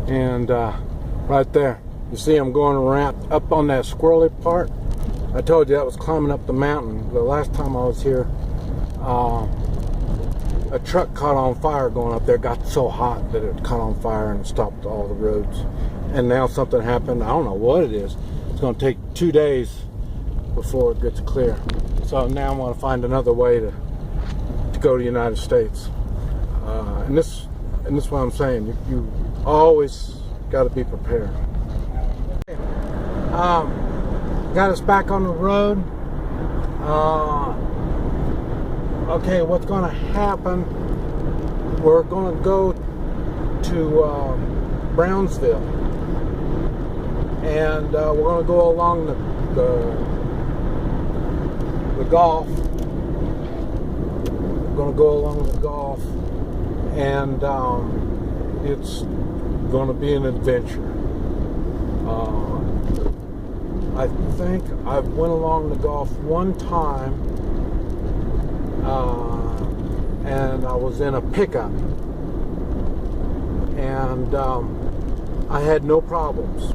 And right there, you see I'm going around up on that squirrely part. I told you that was climbing up the mountain. The last time I was here, a truck caught on fire going up there. It got so hot that it caught on fire and it stopped all the roads. And now something happened. I don't know what it is. It's going to take 2 days before it gets clear. So now I want to find another way to go to the United States. And this is what I'm saying. You always got to be prepared. Got us back on the road. Okay, what's going to happen? We're going to go to Brownsville, and we're going to go along the Gulf. We're going to go along the Gulf, and it's going to be an adventure. I think I went along the Gulf one time, and I was in a pickup, and I had no problems.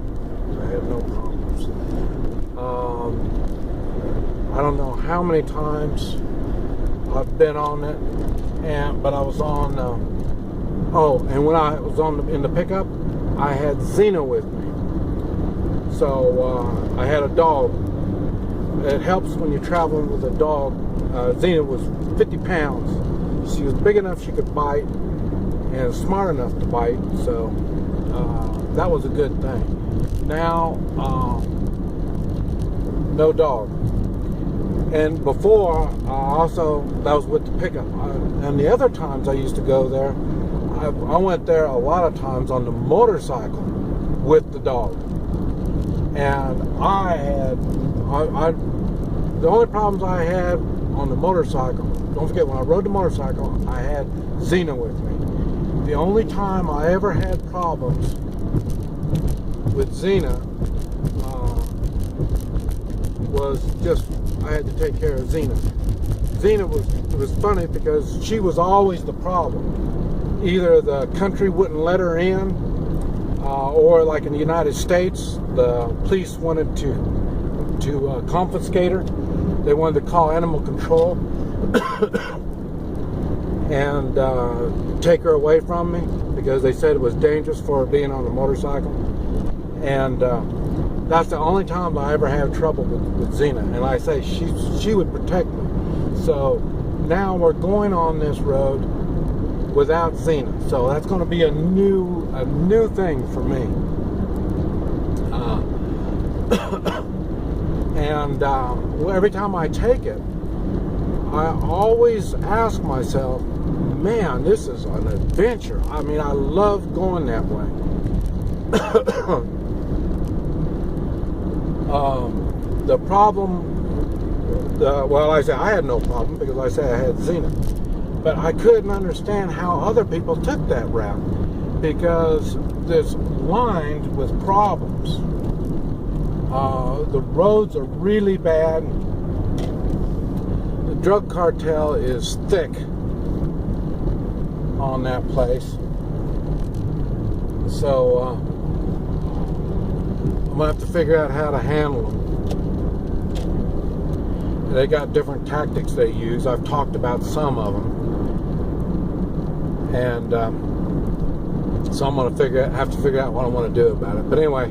I don't know how many times I've been on it, but I was on. And when I was in the pickup, I had Xena with me. So I had a dog. It helps when you're traveling with a dog. Xena was 50 pounds. She was big enough she could bite and smart enough to bite. So that was a good thing. Now, no dog. And before, that was with the pickup. And the other times I used to go there, I went there a lot of times on the motorcycle with the dog. And the only problems I had on the motorcycle, don't forget, when I rode the motorcycle, I had Xena with me. The only time I ever had problems with Xena was just, I had to take care of Xena. Xena was funny because she was always the problem. Either the country wouldn't let her in, or like in the United States, the police wanted to confiscate her. They wanted to call animal control and take her away from me because they said it was dangerous for her being on a motorcycle. And that's the only time I ever had trouble with Xena. And like I say, she would protect me. So now we're going on this road without Xena. So that's going to be a new thing for me. And every time I take it, I always ask myself, man, this is an adventure. I mean, I love going that way. The problem, well, I say I had no problem because I say I had Xena. But I couldn't understand how other people took that route because it's lined with problems. The roads are really bad. The drug cartel is thick on that place. So I'm going to have to figure out how to handle them. They got different tactics they use. I've talked about some of them. And so I'm going to have to figure out what I want to do about it. But anyway,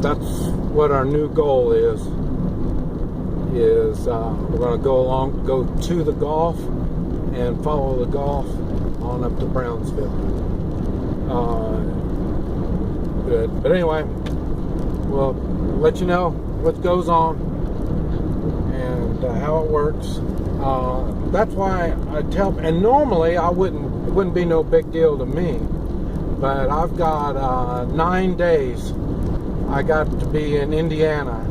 that's what our new goal is we're going to go to the Gulf and follow the Gulf on up to Brownsville. Good. But anyway, we'll let you know what goes on and how it works. That's why I tell, and normally it wouldn't be no big deal to me, but I've got 9 days. I got to be in Indiana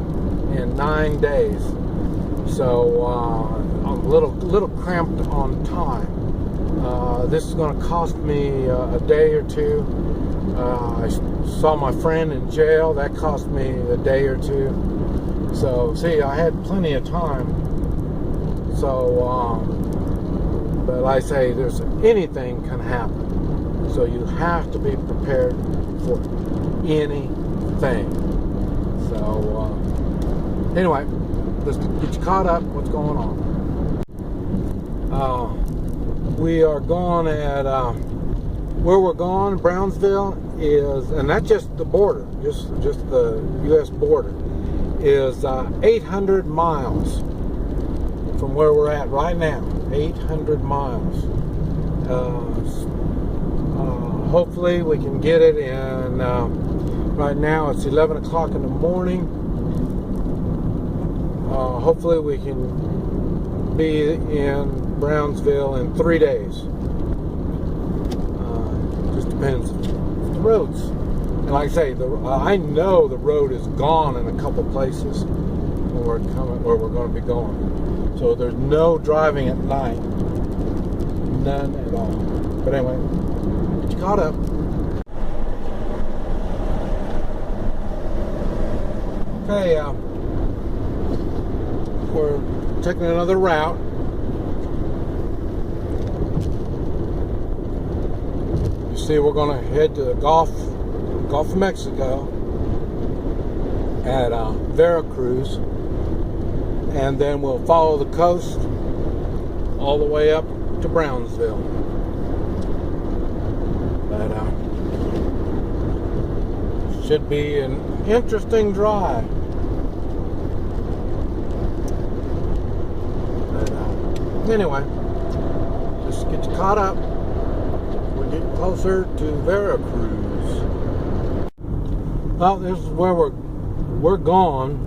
in 9 days, so I'm a little cramped on time. This is going to cost me a day or two. I saw my friend in jail. That cost me a day or two. So see, I had plenty of time. So, but like I say, anything can happen. So you have to be prepared for anything. So anyway, just to get you caught up, what's going on. We are going at where we're going, Brownsville is, and that's just the border, just the U.S. border, is 800 miles from where we're at right now. 800 miles. Hopefully we can get it in. Right now it's 11 o'clock in the morning. Hopefully we can be in Brownsville in 3 days. Just depends on the roads. And like I say, I know the road is gone in a couple places where we're going to be going. So there's no driving at night. None at all. But anyway, get you caught up. Okay, we're taking another route. You see, we're going to head to the Gulf of Mexico at Veracruz, and then we'll follow the coast all the way up to Brownsville. But should be an interesting drive. But anyway, just get you caught up. We're getting closer to Veracruz. Well, this is where we're going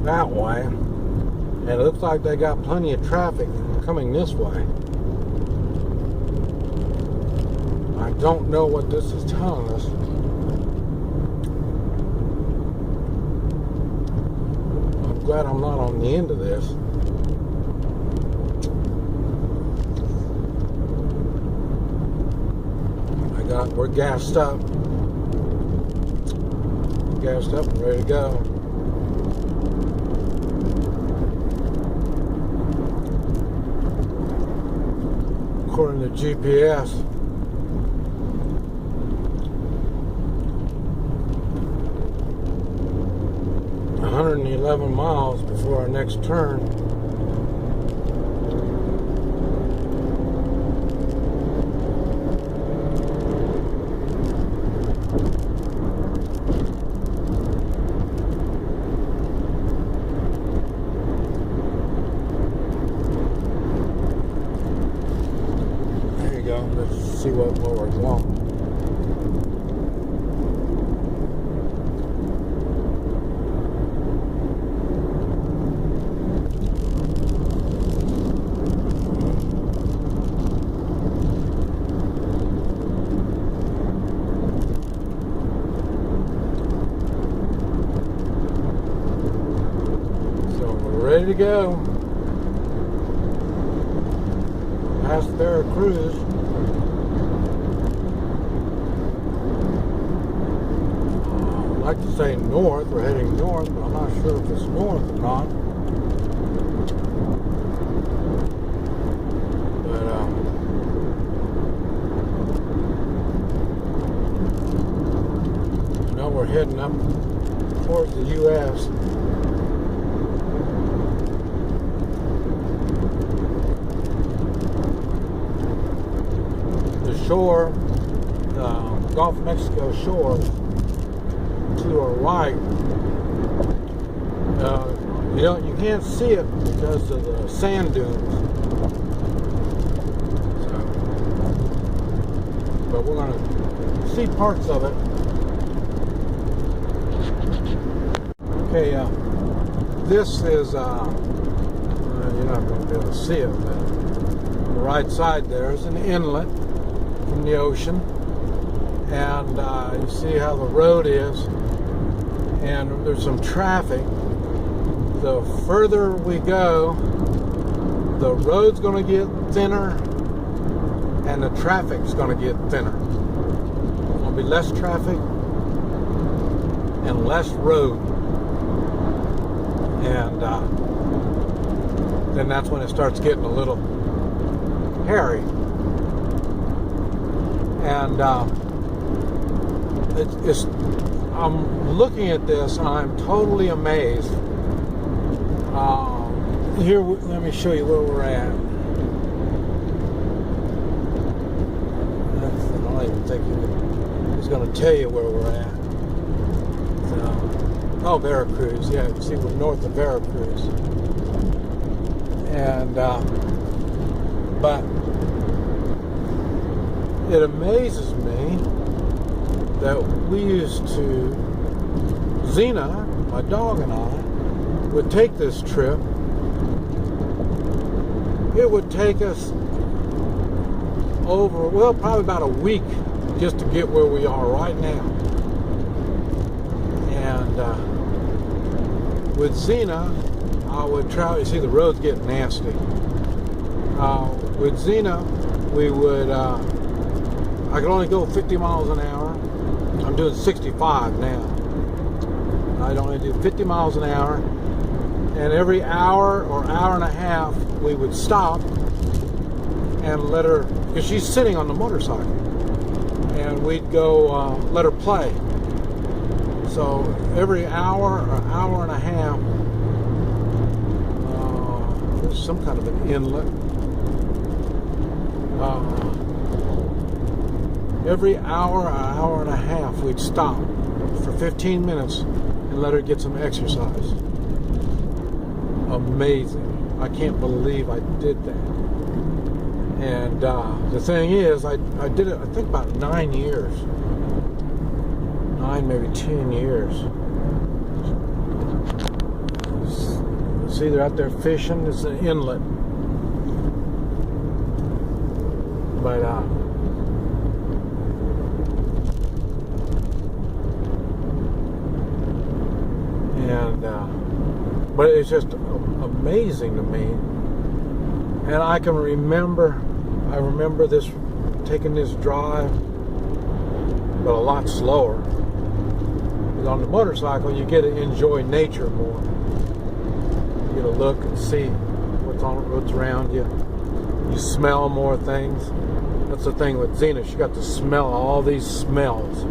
that way, and it looks like they got plenty of traffic coming this way. I don't know what this is telling us. I'm glad I'm not on the end of this. We're gassed up. Gassed up and ready to go. According to GPS, $111 miles before our next turn. Let's see where we're going. So we're ready to go. Past Veracruz. I like to say north, we're heading north, but I'm not sure if it's north or not. But I know we're heading up towards the U.S. The shore, the Gulf of Mexico shore, to our right, you can't see it because of the sand dunes. So, but we're going to see parts of it. Okay, this is you're not going to be able to see it, but on the right side there is an inlet from the ocean, and you see how the road is. And there's some traffic. The further we go, the road's going to get thinner and the traffic's going to get thinner. There's going to be less traffic and less road. And then that's when it starts getting a little hairy. And I'm looking at this and I'm totally amazed. Here, let me show you where we're at. I don't even think he's going to tell you where we're at. So, oh, Veracruz. Yeah, you see, we're north of Veracruz. And, but it amazes me that we used to, Xena, my dog, and I would take this trip. It would take us over, well, probably about a week just to get where we are right now. And with Xena, I would travel. You see, the road's getting nasty. With Xena, we would, I could only go 50 miles an hour. I'm doing 65 now. I'd only do 50 miles an hour. And every hour or hour and a half, we would stop and let her, because she's sitting on the motorcycle, and we'd go let her play. So every hour or hour and a half, there's some kind of an inlet. Every hour or hour and a half, we'd stop for 15 minutes and let her get some exercise. Amazing. I can't believe I did that. And the thing is, I did it, I think, about 9 years. 9, maybe 10 years. See, they're out there fishing. It's an inlet. But, but it's just amazing to me. And I can remember, this, taking this drive, but a lot slower. Because on the motorcycle, you get to enjoy nature more. You get to look and see what's around you. You smell more things. That's the thing with Xena. She got to smell all these smells.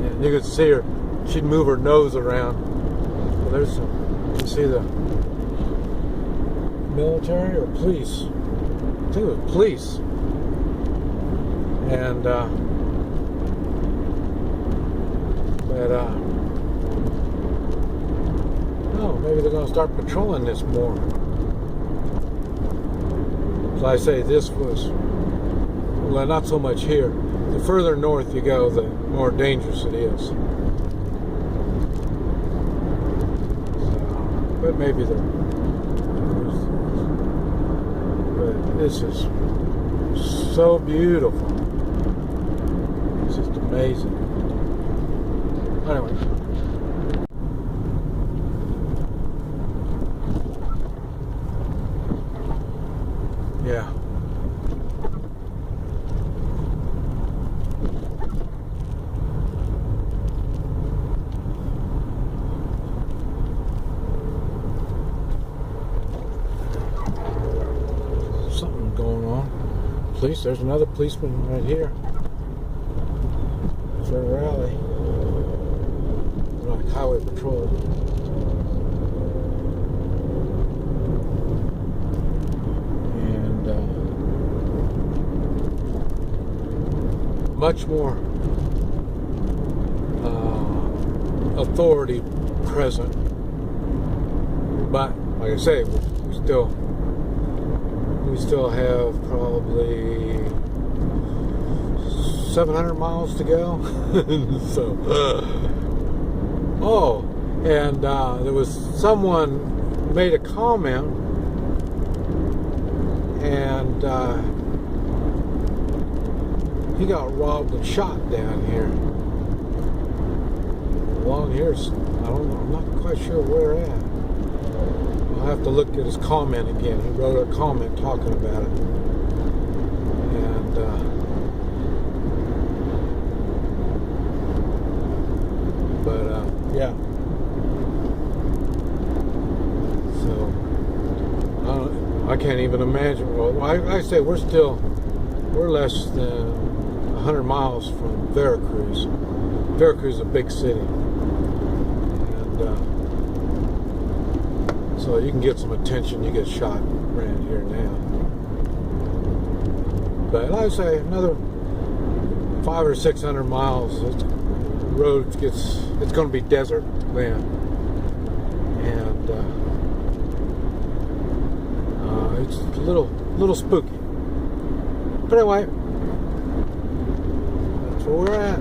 And you could see her. She'd move her nose around. Well, there's some. You see the military or police? I think it was police. And oh, maybe they're going to start patrolling this more. So I say this was, well, not so much here. The further north you go, the more dangerous it is. So, but maybe but this is so beautiful. It's just amazing. Anyway. Yeah. Something going on. Police, there's another policeman right here. For a rally. Like highway patrol. Much more authority present, but like I say, we still have probably 700 miles to go. So, oh, and there was someone made a comment, and he got robbed and shot down here. Along here, I don't know, I'm not quite sure where at. I'll have to look at his comment again. He wrote a comment talking about it. And, yeah. So, I can't even imagine. Well, I say we're still we're less than 100 miles from Veracruz. Veracruz is a big city, and so you can get some attention. You get shot around here now. But like I say, another 500 or 600 miles, the road it's going to be desert land, and it's a little spooky. But anyway, that's where we're at.